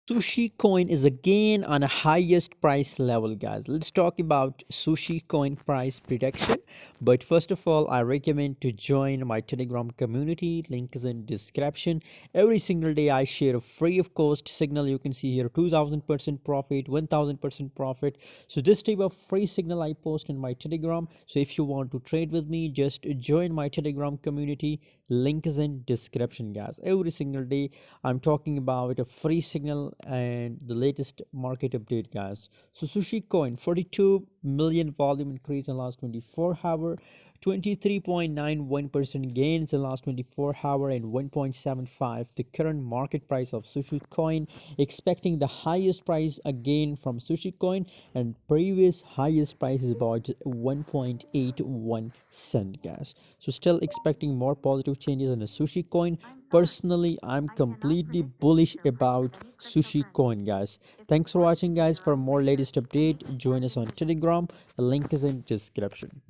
Sushi coin is again on a highest price level, guys. Let's talk about sushi coin price prediction. But first of all, I recommend to join my Telegram community. Link is in description. Every single day I share a free of cost signal. You can see here 2000% profit, 1000% profit. So this type of free signal I post in my Telegram. So if you want to trade with me, just join my Telegram community. Link is in description, guys. Every single day I'm talking about a free signal and the latest market update, guys. So Sushi coin 42 million volume increase in last 24 hour, 23.91% gains in last 24 hour, and 1.75 the current market price of Sushi coin, expecting the highest price again from Sushi coin, and previous highest price is about 1.81 cent, guys. So still expecting more positive changes in the Sushi coin. Personally, I'm completely bullish about Sushi coin, guys. Thanks for watching, guys. For more latest update, join us on Telegram. The link is in description.